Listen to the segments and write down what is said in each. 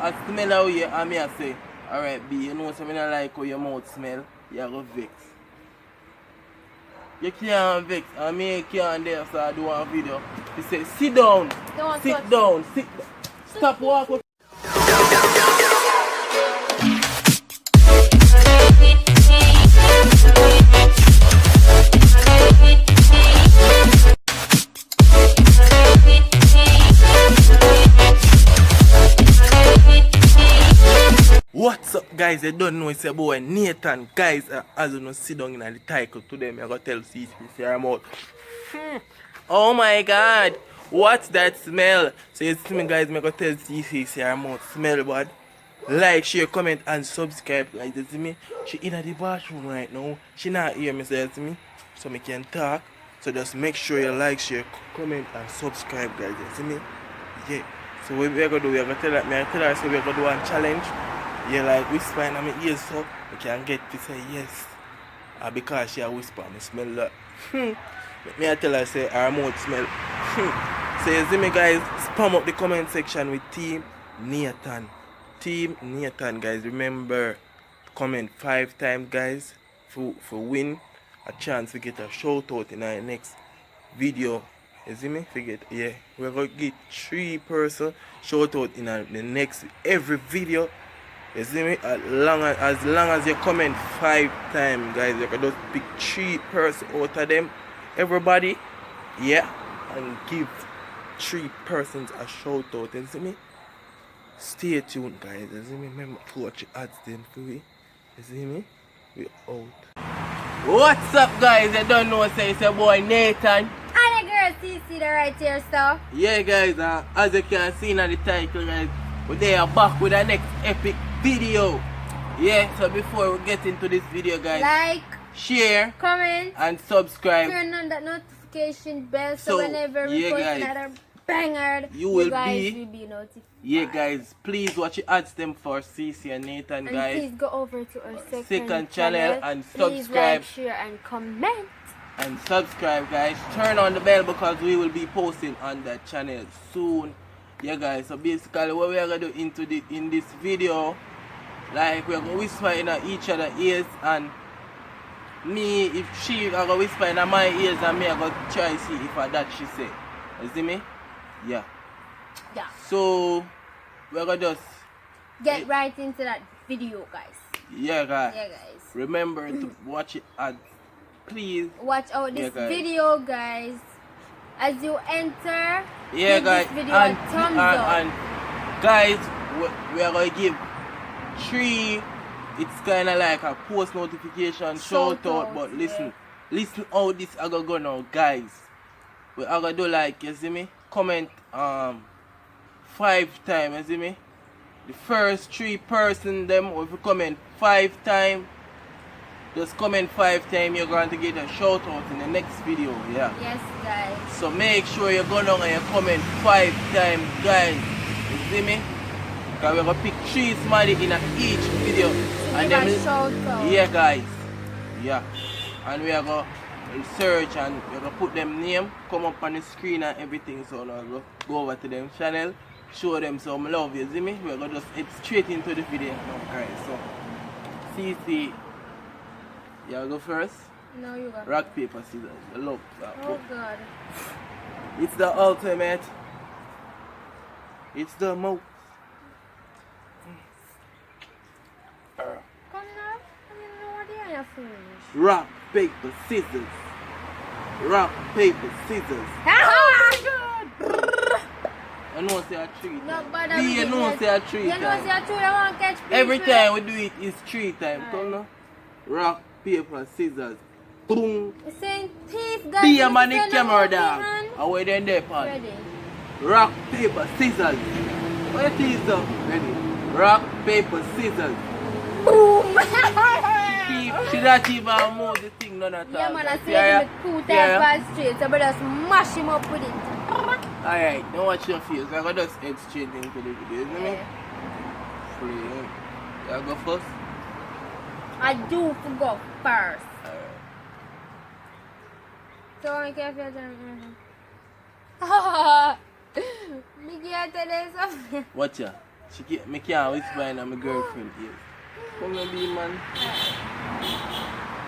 I smell how you and me I say, alright B, you know something I like how your mouth smell, you go vex. You can't vex, and me can't there, so I do one video. He said, sit down, sit down, sit down. Stop walking. What's up guys, you don't know it's your boy Nathan. Guys, as you know, sit down in the title today, I'm gonna tell CC your mouth. Oh my god, what's that smell? So you see me guys, I'm gonna tell CC your mouth smell bad. Like, share, comment and subscribe. Like, you see me? She in the bathroom right now. She not hear me, so you see me? So me can talk. So just make sure you like, share, comment and subscribe guys, you see me? Yeah. So what we're gonna do, we're gonna tell her, so we're gonna do one challenge. Yeah, like whisper in my ears so I can get to say yes. Because she a whisper, I smell that. Me I tell her say her mouth smell. So you see me guys, spam up the comment section with Team Nathan. Team Nathan guys, remember comment 5 times guys for win a chance to get a shout out in our next video. You see me? Forget, yeah. We're gonna get 3 person shout out in the next every video. You see me? As long as you comment 5 times, guys, you can just pick 3 person out of them. Everybody, yeah, and give 3 persons a shout out. You see me? Stay tuned, guys. You see me? Remember to watch the ads then for we. You see me? We out. What's up, guys? You don't know, say it's your boy Nathan. And the girl CC the right here, so. Yeah, guys, as you can see in the title, guys, we are back with the next epic video. Yeah, so before we get into this video guys, like, share, comment and subscribe. Turn on that notification bell so whenever we post another banger, you guys will be notified. Yeah guys, please watch the ads them for CC and Nathan guys. Please go over to our second channel and subscribe. Please like, share and comment. And subscribe guys. Turn on the bell because we will be posting on that channel soon. Yeah guys, so basically what we are gonna do in this video, like we're gonna whisper in each other ears, and me, if she are gonna whisper in my ears, and me I gonna try to see if that she say. You see me? Yeah. Yeah. So we're gonna just get right into that video guys. Yeah guys. Yeah guys. Remember to watch it and please watch out this video guys. As you enter, yeah, give guys, this video a thumbs up. And guys, we are going to give 3, it's kind of like a post notification shout out, but listen how this I going to go now, guys. We are going to do like, you see me, comment 5 times, you see me. The first 3 person them, if you comment 5 times, just comment 5 times, you're going to get a shout out in the next video, yeah. Yes, guys. So make sure you go down and you comment 5 times, guys. You see me? Because we're going to pick 3 somebody in each video. And then shout out. Yeah, guys. Yeah. And we are going to search and we're going to put them name, come up on the screen and everything. So now go over to them channel, show them some love, you see me? We're going to just head straight into the video now, guys. So, CC. You go first? No, you go. Rock, paper, scissors. Look. Oh God. It's the ultimate. It's the most. Come now. I don't know what they are finish. Rock, paper, scissors. Rock, paper, scissors. Oh my God. I know say a treat. No, but you know say a treat. You know say a treat. I want to catch people. Every time we do it, it's 3 times. Come now. Rock, paper, scissors. Boom. Saying thief, guys. Be a man in camera dog. Away then there, pan. Ready. Rock, paper, scissors. What is that? Ready? Rock, paper, scissors. Boom. She not even move the thing none at all. Yeah, man, I say him 2 times by straight, so we just mash him up with it. Alright, now watch your face. I'm gonna just head straight into the video, isn't it? Free. You go first? I do to go first. Alright. So I can't feel that. Me can't tell you something. Watch ya. Me can't whisper in my girlfriend ear. Come here, be man.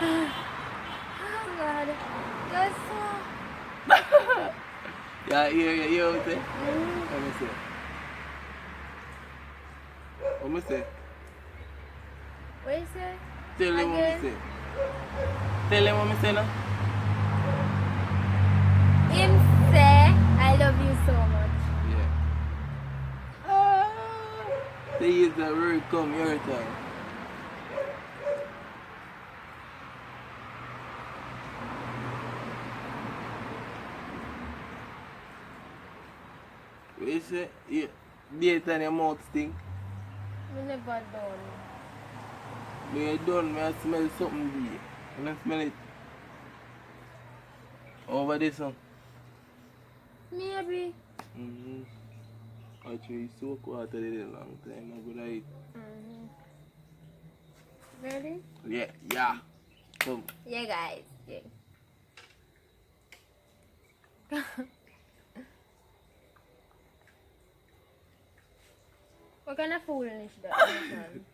Oh God. You're so... Yeah, hear what I say? Let me say. What me say? What you say? Tell him what me Again? say. Tell him what me say now. Him say, I love you so much. Yeah. Say is the word come your time. What you say? Yeah. Date on your mouth stink. We never done. When you done, I smell something there. And I smell it. Over this one. Maybe. Mm-hmm. Actually, soak water there a long time. I'm gonna eat. Ready? Yeah. Come. Yeah, guys. Yeah. What kind of foolishness that is, man?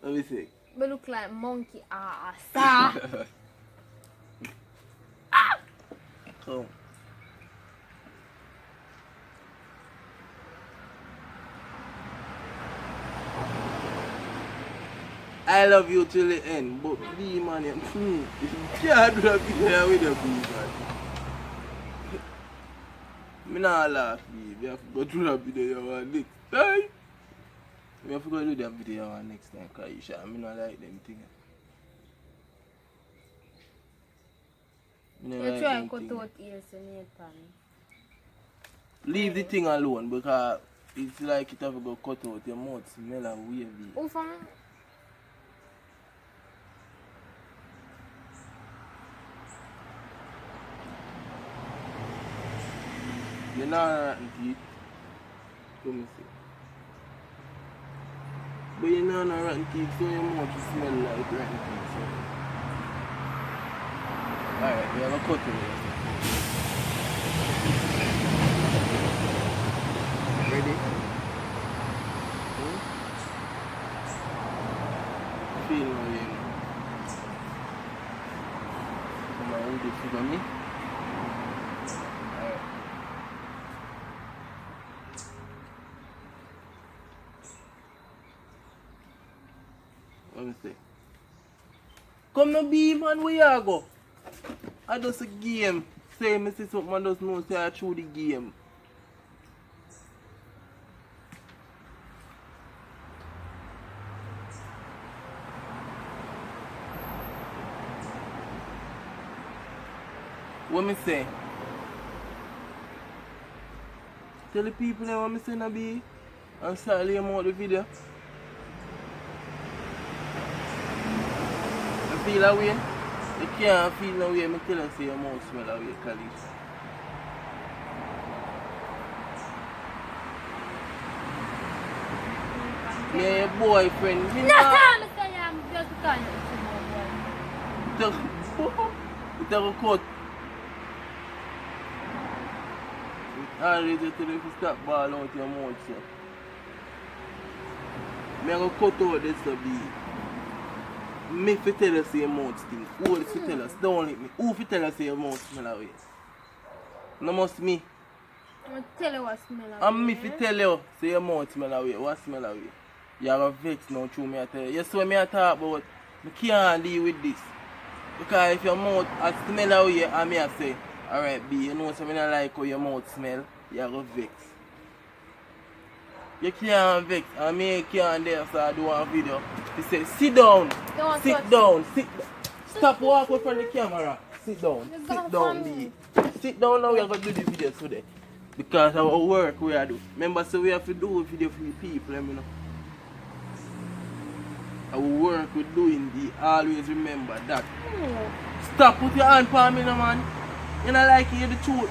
Let me see. We look like monkey ass. Come. I love you till the end, but be man, you can't do that video with the bee man. Me not laugh, babe. You have to go through that video you want next time. You have to go do that video you want next time, because you sure, me not like them things. Me not You like try them cut things. out ears and Nathan. Leave the thing alone, because it's like it have to go cut out your mouth, smell and wavy. Who from? You're not rotten teeth. Let me see. But you're not rotten teeth, so your mouth will smell like rotten teeth. So. Alright, we have a cut in here. Ready? Feel my way now. Come on, hold it for me. Alright. Let me see. Come no be man, where you go? I just a game. Say me see something I just know say I through the game. What me say? Tell the people now what me say na be and start laying out the video. You feel that way? You can't feel that way, me tell you say your mouth smell that way, Khalees. Me and your boyfriend, me No, not... I'm saying I'm just calling you. It have a cut. Already tell you to stop ball out your mouth, so. Me go cut out this to be. Me fi tell you say your mouth stink. Who else fi tell us? Don't let me. Who fi tell us say your mouth smell away? No must me. I'm going to tell you what smell like. And me fi tell you say your mouth smell away. What smell away? You have a vex now through me I tell you. You saw me I talk about me can't deal with this. Because if your mouth a smell away and me I say, alright B, you know something I like how your mouth smell, you have a vex. You can't vex and me can't there so I do a video. He say, sit down, Don't sit touch down, sit down. Stop walking from the camera. Sit down, You sit go down from B. Sit down now, we are going to do the video today. Because our work we are do. Remember, so we have to do a video for the people, let me know. Our work we're doing, the always remember that. Stop, put your hand on me, no man. You know, like you the truth.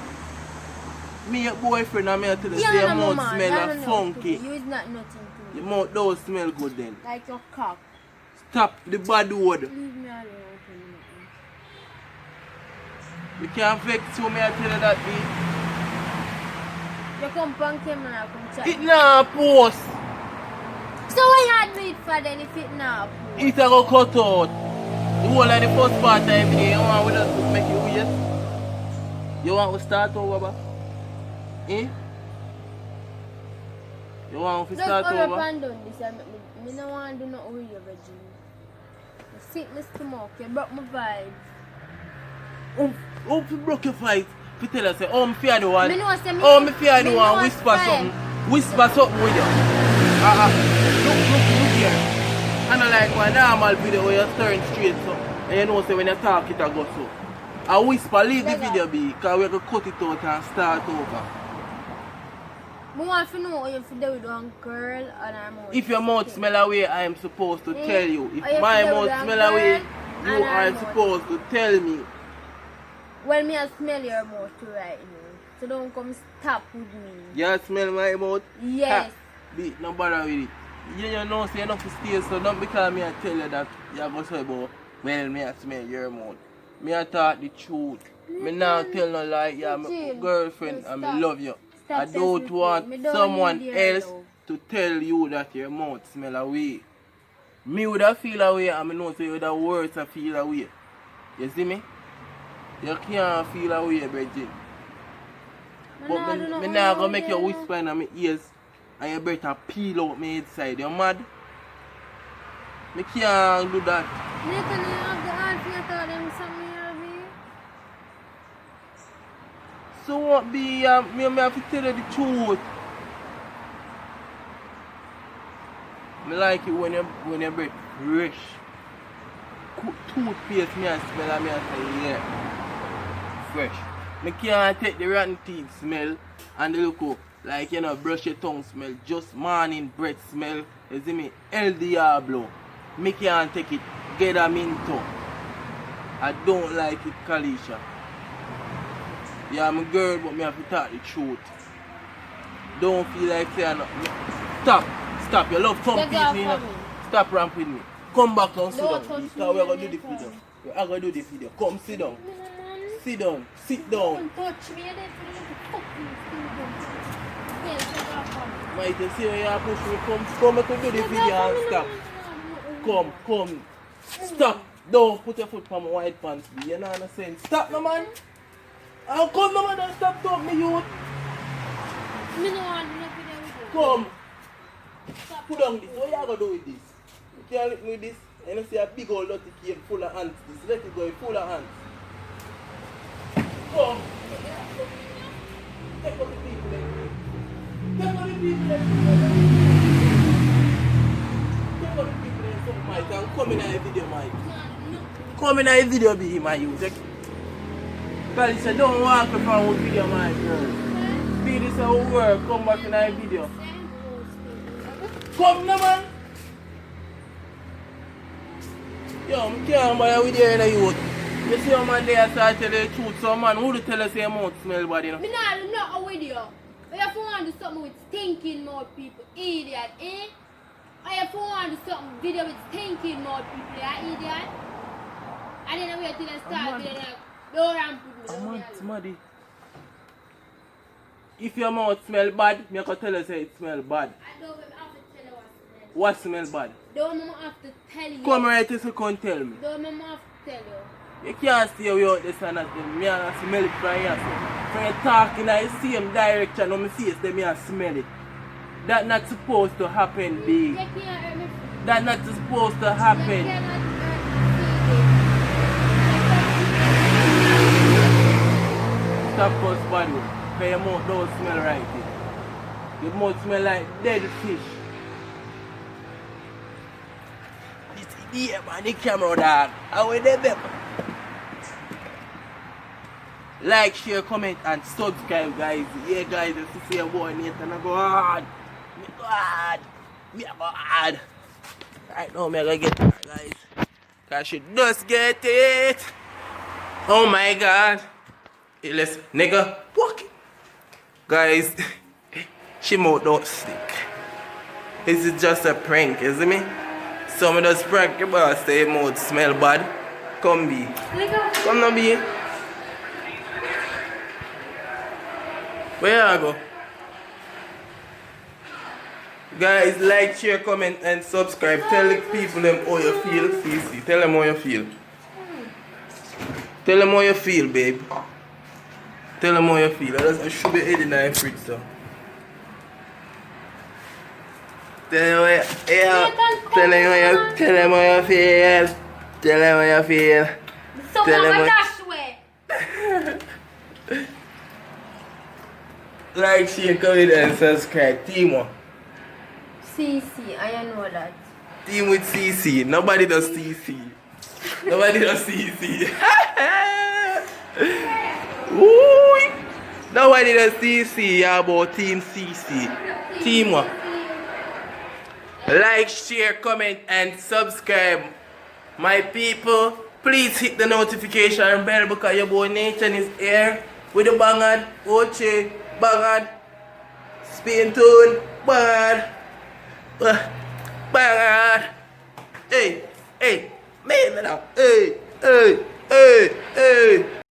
Me, your boyfriend, and me, I tell you, say your mouth smell funky. You is not nothing to Your me. mouth don't smell good then. Like your cock. Stop the bad word. Leave me alone. You can't vex you, me, I tell you that, B. You come on camera, come chat. It not post. not do it for them if it not. It's a go cut out. The whole of the first part of every day, you want with us to make it weird? You want to start over, ba? Eh? You want to start just over? Just hurry up and done this. I don't want to do nothing with you, Virgin. The sickness smoke, you broke my vibe. Oh, you broke your fight. You tell us, oh, I'm fear the one. Me know, say me, oh, I'm fear the me one. know Whisper it's something. Whisper something with you. Look here. I don't like one normal video where you turn straight so. And you know, say when you talk, it go so. I whisper, leave the video be, because we're going to cut it out and start over. I want to know if you do with one girl or her mouth. If your mouth smell away, I am supposed to tell you. If my mouth smell away, you are supposed to tell me. Well, me I smell your mouth right now. So don't come stop with me. You smell my mouth? Yes. Beat, no bother with it. You know, say enough to stay, so don't because me I tell you that you are going to say about, well, me I smell your mouth. Me I talk the truth. Me now tell no lie, you're my girlfriend and me love you. I don't want someone else to tell you that your mouth smell away. Me would have feel away and I know say you would have worse to feel away. You see me? You can't feel away, Bridget. But me now gonna make you whisper in my ears and you better peel out my inside. You mad? Me can't do that. Nathan, you have the heart for you to tell them something. So what be, me have to tell you the truth. Me like it when you breath fresh. Toothpaste me and smell and me and say, yeah, fresh. Me can't take the rotten teeth smell and the look like, you know, brush your tongue smell, just morning breath smell, you see me, El Diablo. Me can't take it, get a minto. I don't like it, Kalisha. Yeah, I'm a girl, but me have to talk the truth. Don't feel like saying nothing. Stop. You love compete me, you know? Stop ramping me. Come back and sit down. Because we're going to do the video. We're going to do the video. Come sit down. Sit down. Sit down. Don't touch me. Might you see when you push me? Come to do the video and stop. Come. Stop. Don't put your foot on my white pants. You know what I'm saying? Stop, no man. I'll come, no man. Don't stop talking me, youth. Me no want to do video with you. Come. Put down this. What you going to do with this? You can't lick me with this. And you see a big old dirty cave full of ants. This. Let it go full of ants. Come. Take out the people there. Take out the people there. Take out the people there. So, Mike, I'm coming in a video, Mike. Come in a video, be my youth. Because you don't walk around with video, my girl. See this how work. Come back in a video. Come now, man. Yo, I can't buy a video in the youth. You see how man there start tell the truth. So man, who do tell us your mouth smell bad, you know? Me not a video. But if you want to do something with stinking mouth people, idiot, eh? Or if you want to do something video with stinking mouth people, you idiot? And then I wait till I start video like, don't ramp with me. I'm mad. If your mouth smell bad, me can tell you say it smell bad. I don't have to tell you what smell bad. Don't have to tell you. Come right here so you can tell me. Don't have to tell you. You can't stay without this and that. Me and I smell it from here. So. From you talking in the same direction on my face, then me and smell it. That's not supposed to happen, big. You can't hurt me. That's not supposed to happen. You cannot hurt me. Stop us body. Because your mouth don't smell right here. Your mouth smell like dead fish. This idiot man, the camera dog. How are they there? Like, share, comment and subscribe, guys. Yeah, guys, this is your boy Nathan. I go hard. Me go hard. Right now, me gonna get her, guys. Cause she does get it. Oh my god. Hey, let's nigga walk it. Guys, she mouth don't stick. This is just a prank, isn't me? Some of those prank your boss say mouth smell bad. Come be. Come now be. Where I go? Guys, like, share, comment, and subscribe. Tell the people them how you feel, CC. Tell them how you feel. Tell them how you feel, babe. Tell them how you feel. I should be eating in fridge, so. Tell them how you feel. Tell them how you feel. So Tell them mama what- dash way. Like, share, comment, and subscribe. Team one. CC, I know that. Team with CC. Nobody does CC. Nobody does CC. Ooh. Nobody does CC. Yeah, about Team CC. Team one. Like, share, comment, and subscribe. My people, please hit the notification bell because your boy Nathan is here with the bangad, Oche, bangad, spin tune, bangad, bangad. Hey, hey, man, now, hey, hey, hey, hey.